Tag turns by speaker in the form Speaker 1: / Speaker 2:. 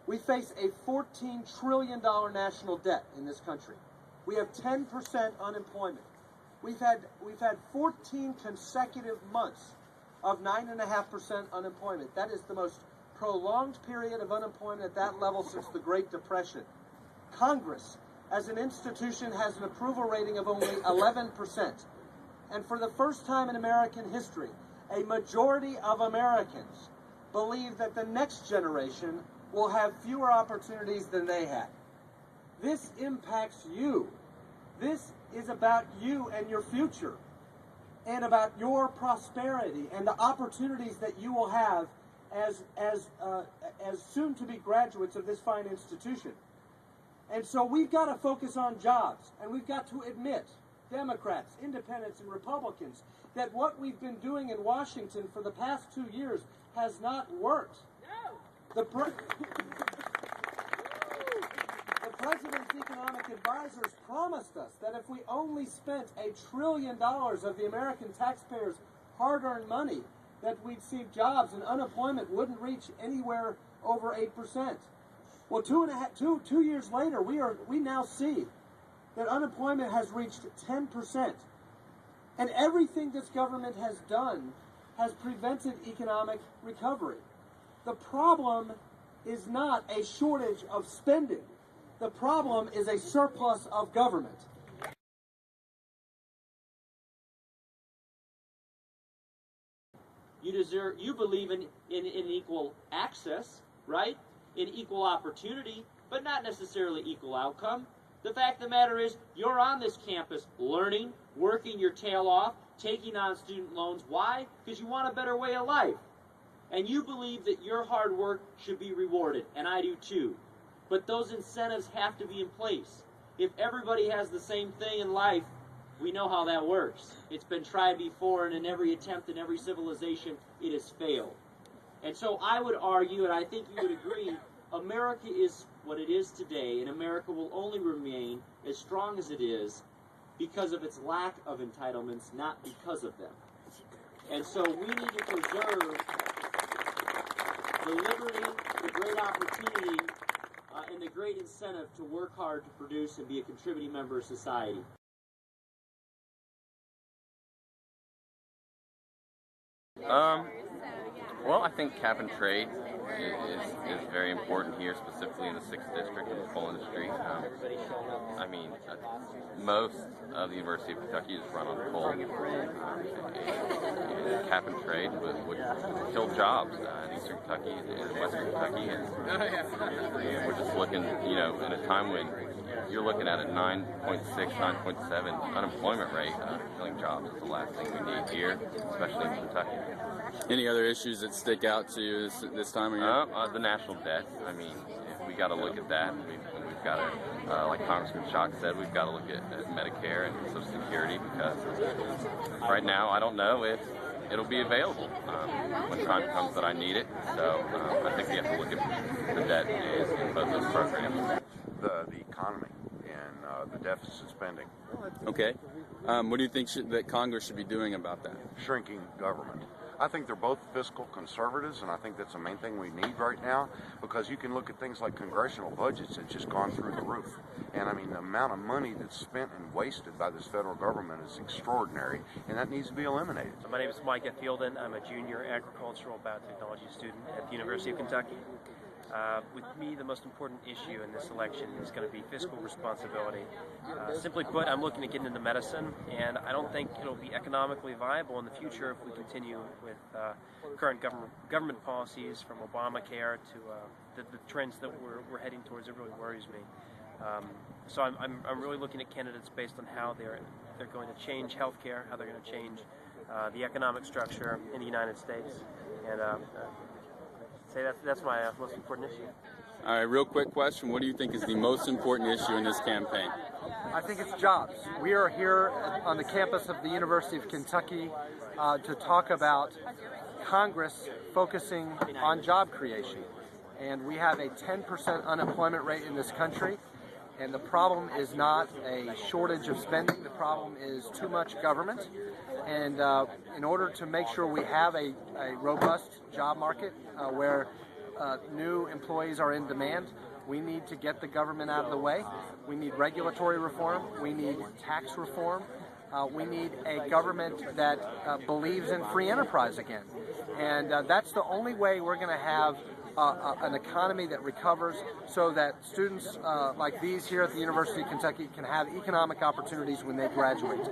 Speaker 1: We face a $14 trillion national debt in this country. We have 10% unemployment. We've had 14 consecutive months of 9.5% unemployment. That is the most prolonged period of unemployment at that level since the Great Depression. Congress, as an institution, has an approval rating of only 11%. And for the first time in American history, a majority of Americans believe that the next generation will have fewer opportunities than they had. This impacts you. This is about you and your future, and about your prosperity and the opportunities that you will have as soon-to-be graduates of this fine institution. And so we've got to focus on jobs, and we've got to admit, Democrats, Independents, and Republicans, that what we've been doing in Washington for the past 2 years has not worked. No. The President's economic advisors promised us that if we only spent $1 trillion of the American taxpayers' hard-earned money, that we'd see jobs and unemployment wouldn't reach anywhere over 8%. Well, 2 years later, we now see that unemployment has reached 10%. And everything this government has done has prevented economic recovery. The problem is not a shortage of spending. The problem is a surplus of government.
Speaker 2: You believe in equal access, right? In equal opportunity, but not necessarily equal outcome. The fact of the matter is, you're on this campus learning, working your tail off, taking on student loans. Why? Because you want a better way of life. And you believe that your hard work should be rewarded, and I do too. But those incentives have to be in place. If everybody has the same thing in life, we know how that works. It's been tried before, and in every attempt in every civilization, it has failed. And so I would argue, and I think you would agree, America is what it is today, and America will only remain as strong as it is because of its lack of entitlements, not because of them. And so we need to preserve the liberty, the great opportunity, and the great incentive to work hard to produce and be a contributing member of society.
Speaker 3: Well, I think cap and trade is very important here, specifically in the 6th District in the coal industry. I mean, most of the University of Kentucky is run on coal. And cap and trade would kill jobs in Eastern Kentucky and Western Kentucky. And we're just looking, in a time when you're looking at a 9.6, 9.7 unemployment rate. Killing jobs is the last thing we need here, especially in Kentucky.
Speaker 4: Any other issues that stick out to you this time of year?
Speaker 3: The national debt. I mean, we got to look at that. We've got to, like Congressman Schock said, we've got to look at Medicare and Social Security, because right now I don't know if it'll be available when the time comes that I need it. So I think we have to look at the debt in both those programs.
Speaker 5: The economy and the deficit spending.
Speaker 4: Okay. What do you think that Congress should be doing about that?
Speaker 5: Shrinking government. I think they're both fiscal conservatives, and I think that's the main thing we need right now, because you can look at things like congressional budgets that's just gone through the roof. And I mean, the amount of money that's spent and wasted by this federal government is extraordinary, and that needs to be eliminated.
Speaker 6: My name is Mike Fielden. I'm a junior agricultural biotechnology student at the University of Kentucky. With me, the most important issue in this election is going to be fiscal responsibility. Simply put, I'm looking to get into medicine, and I don't think it'll be economically viable in the future if we continue with current government policies, from Obamacare to the trends that we're heading towards. It really worries me. So I'm really looking at candidates based on how they're going to change healthcare, how they're going to change the economic structure in the United States, and say that's my most important issue.
Speaker 4: All right, real quick question. What do you think is the most important issue in this campaign?
Speaker 7: I think it's jobs. We are here on the campus of the University of Kentucky to talk about Congress focusing on job creation. And we have a 10% unemployment rate in this country. And the problem is not a shortage of spending. The problem is too much government. And in order to make sure we have a robust job market where new employees are in demand. We need to get the government out of the way. We need regulatory reform. We need tax reform. We need a government that believes in free enterprise again. And that's the only way we're going to have an economy that recovers, so that students like these here at the University of Kentucky can have economic opportunities when they graduate.